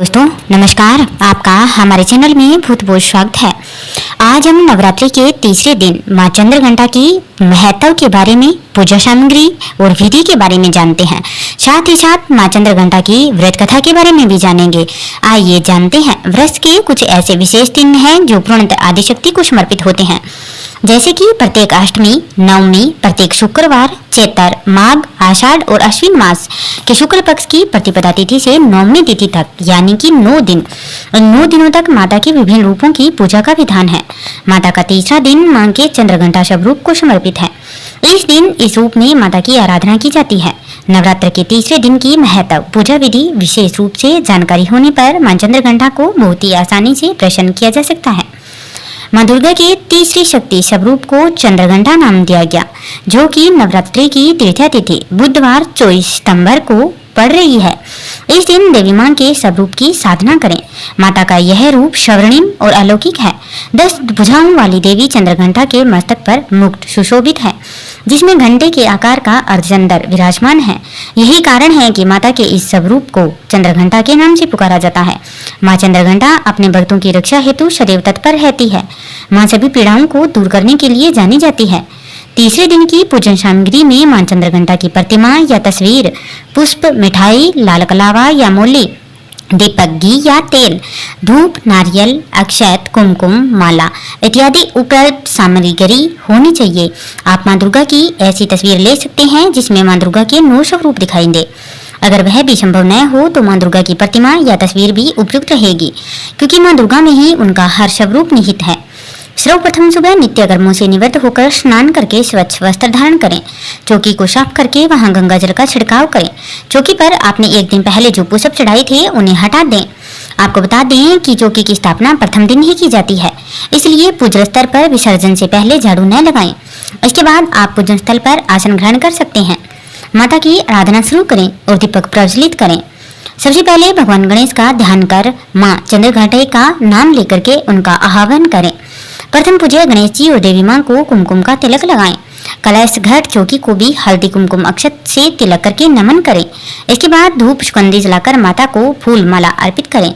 दोस्तों नमस्कार, आपका हमारे चैनल में बहुत बहुत स्वागत है। आज हम नवरात्रि के तीसरे दिन मां चंद्रघंटा की महत्व के बारे में, पूजा सामग्री और विधि के बारे में जानते हैं। साथ ही साथ मां चंद्रघंटा की व्रत कथा के बारे में भी जानेंगे। आइए जानते हैं। व्रत के कुछ ऐसे विशेष दिन हैं जो पूर्णतः आदिशक्ति को समर्पित होते हैं, जैसे कि प्रत्येक अष्टमी, नवमी, प्रत्येक शुक्रवार, चैत्र, माघ, आषाढ़ और अश्विन मास के शुक्ल पक्ष की प्रतिपदा तिथि से नवमी तिथि तक, यानी कि 9 दिन। 9 दिनों तक माता के विभिन्न रूपों की पूजा का विधान है। माता का तीसरा दिन मां के चंद्रघंटा स्वरूप को समर्पित है। इस दिन इस रूप में माता की आराधना की जाती है। नवरात्र के तीसरे दिन की महत्व, पूजा विधि विशेष रूप से जानकारी होने पर मां चंद्रघंटा को बहुत ही आसानी से प्रसन्न किया जा सकता है। मां दुर्गा के तीसरी शक्ति स्वरूप को चंद्रघंटा नाम दिया गया, जो कि नवरात्रि की तृतीया तिथि बुधवार 24 सितंबर को पड़ रही है। इस दिन देवी मां के स्वरूप की साधना करें। माता का यह रूप स्वर्णिम और अलौकिक है। 10 भुजाओं वाली देवी चंद्रघंटा के मस्तक पर मुकुट सुशोभित है, जिसमें घंटे के आकार का अर्धचंद्र विराजमान है। यही कारण है कि माता के इस स्वरूप को चंद्रघंटा के नाम से पुकारा जाता है। मां चंद्रघंटा अपने भक्तों की रक्षा हेतु सदैव तत्पर रहती है। मां सभी पीड़ाओं को दूर करने के लिए जानी जाती है। तीसरे दिन की पूजन सामग्री में मां चंद्रघंटा की प्रतिमा या तस्वीर, पुष्प, मिठाई, लाल कलावा या मूली, दीपक, घी या तेल, धूप, नारियल, अक्षत, कुमकुम, माला इत्यादि उपलब्ध सामग्री होनी चाहिए। आप मां दुर्गा की ऐसी तस्वीर ले सकते हैं जिसमें मां दुर्गा के 9 स्वरूप दिखाई दे। अगर वह भी संभव न हो तो मां दुर्गा की प्रतिमा या तस्वीर भी उपयुक्त रहेगी, क्योंकि मां दुर्गा में ही उनका हर स्वरूप निहित है। सर्वप्रथम सुबह नित्य कर्मों से निवृत्त होकर स्नान करके स्वच्छ वस्त्र धारण करें। चौकी को साफ करके वहां गंगा जल का छिड़काव करें। चौकी पर आपने एक दिन पहले जो पुष्प चढ़ाए थे उन्हें हटा दें। आपको बता दें कि चौकी की स्थापना प्रथम दिन ही की जाती है, इसलिए पूजन स्थल पर विसर्जन से पहले झाड़ू न लगाएं। इसके बाद आप पूजन स्थल पर आसन ग्रहण कर सकते हैं। माता की आराधना शुरू करें और दीपक प्रज्वलित करें। सबसे पहले भगवान गणेश का ध्यान कर मां चंद्रघंटा का नाम लेकर के उनका आह्वान करें। प्रथम पूज्य गणेश जी और देवी मां को कुमकुम का तिलक लगाएं। कलश, घट, चौकी को भी हल्दी कुमकुम अक्षत से तिलक करके नमन करें। इसके बाद धूप सुगंधी जलाकर माता को फूल माला अर्पित करें।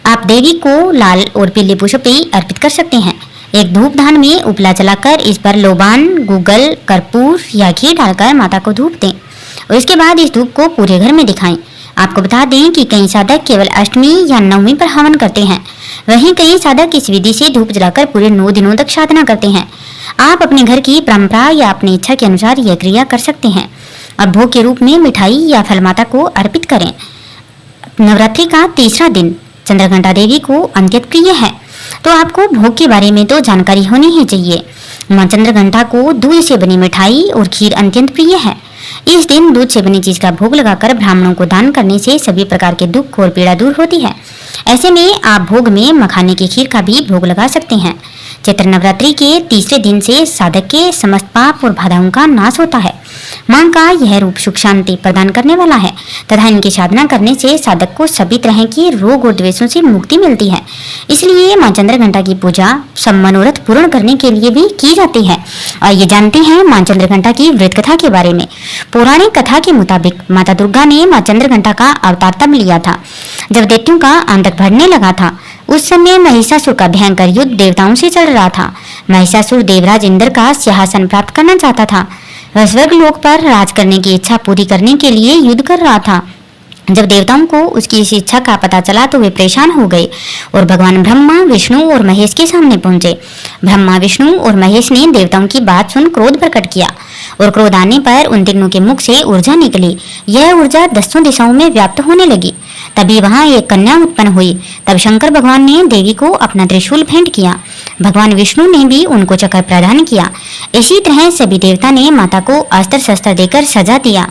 आप देवी को लाल और पीले पुष्प भी अर्पित कर सकते हैं। एक धूप धान में उपला जलाकर इस पर लोबान, गूगल, कर्पूर या घी डालकर माता को धूप दें और इसके बाद इस धूप को पूरे घर में दिखाएं। आपको बता दें कि कई साधक केवल अष्टमी या नवमी पर हवन करते हैं, वहीं कई साधक इस विधि से धूप जलाकर पूरे 9 दिनों तक साधना करते हैं। आप अपने घर की परंपरा या अपनी इच्छा के अनुसार यह क्रिया कर सकते हैं। अब भोग के रूप में मिठाई या फल माता को अर्पित करें। नवरात्रि का तीसरा दिन चंद्रघंटा देवी को अत्यंत प्रिय है, तो आपको भोग के बारे में तो जानकारी होनी ही चाहिए। मां चंद्रघंटा को दूध से बनी मिठाई और खीर अत्यंत प्रिय है। इस दिन दूध से बनी चीज का भोग लगाकर ब्राह्मणों को दान करने से सभी प्रकार के दुख और पीड़ा दूर होती है। ऐसे में आप भोग में मखाने की खीर का भी भोग लगा सकते हैं। चैत्र नवरात्रि के तीसरे दिन से साधक के समस्त पाप और बाधाओं का नाश होता है। मां का यह रूप सुख शांति प्रदान करने वाला है तथा इनकी साधना करने से साधक को सभी तरह के रोग और द्वेषों से मुक्ति मिलती है। इसलिए मां चंद्रघंटा की पूजा सब मनोरथ पूर्ण करने के लिए भी की जाती है। और ये जानते हैं मां चंद्रघंटा की व्रत कथा के बारे में। पौराणिक कथा के मुताबिक माता दुर्गा ने मां चंद्रघंटा का अवतार तब लिया था जब दैत्यों का अंत बढ़ने लगा था। उस समय महिषासुर का भयंकर युद्ध देवताओं से चल रहा था। महिषासुर देवराज इंद्र का सिंहासन प्राप्त करना चाहता था। वह स्वर्ग लोक पर राज करने की इच्छा पूरी करने के लिए युद्ध कर रहा था। जब देवताओं को उसकी इस इच्छा का पता चला तो वे परेशान हो गए और भगवान ब्रह्मा, विष्णु और महेश के सामने पहुंचे। ब्रह्मा, विष्णु और महेश ने देवताओं की बात सुन क्रोध प्रकट किया और क्रोध आने पर उन तीनों के मुख से ऊर्जा निकली। यह ऊर्जा 10 दिशाओं में व्याप्त होने लगी। तभी वहां एक कन्या उत्पन्न हुई। तब शंकर भगवान ने देवी को अपना त्रिशूल भेंट किया। भगवान विष्णु ने भी उनको चक्र प्रदान किया। इसी तरह सभी देवता ने माता को अस्त्र शस्त्र देकर सजा दिया।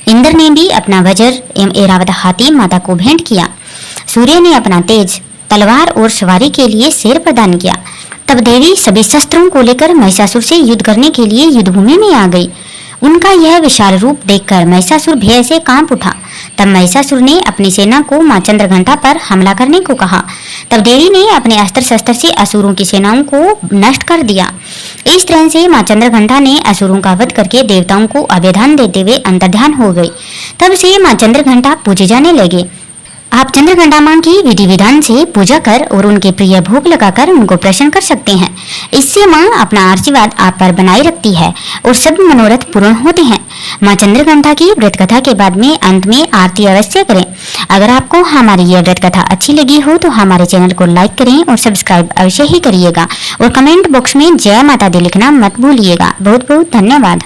इंद्र ने भी अपना वज्र एवं ऐरावत हाथी माता को भेंट किया। सूर्य ने अपना तेज तलवार और सवारी के लिए शेर प्रदान किया। तब देवी सभी शस्त्रों को लेकर महिषासुर से युद्ध करने के लिए युद्धभूमि में आ गई। उनका यह विशाल रूप देखकर महिषासुर भय से कांप उठा। तब महिषासुर ने अपनी सेना को मां चंद्रघंटा पर हमला करने को कहा। तब देवी ने अपने अस्त्र शस्त्र से असुरों की सेनाओं को नष्ट कर दिया। इस तरह से मां चंद्रघंटा ने असुरों का वध करके देवताओं को अभयदान देते हुए अंतर्ध्यान हो गई। तब से मां चंद्रघंटा पूजे जाने लगे। आप चंद्रघंटा मां की विधि विधान से पूजा कर और उनके प्रिय भोग लगाकर उनको प्रसन्न कर सकते हैं। इससे मां अपना आशीर्वाद आप पर बनाए रखती है और सभी मनोरथ पूर्ण होते हैं। मां चंद्रघंटा की व्रत कथा के बाद में अंत में आरती अवश्य करें। अगर आपको हमारी यह व्रत कथा अच्छी लगी हो तो हमारे चैनल को लाइक करें और सब्सक्राइब अवश्य ही करिएगा और कमेंट बॉक्स में जय माता दी लिखना मत भूलिएगा। बहुत बहुत धन्यवाद।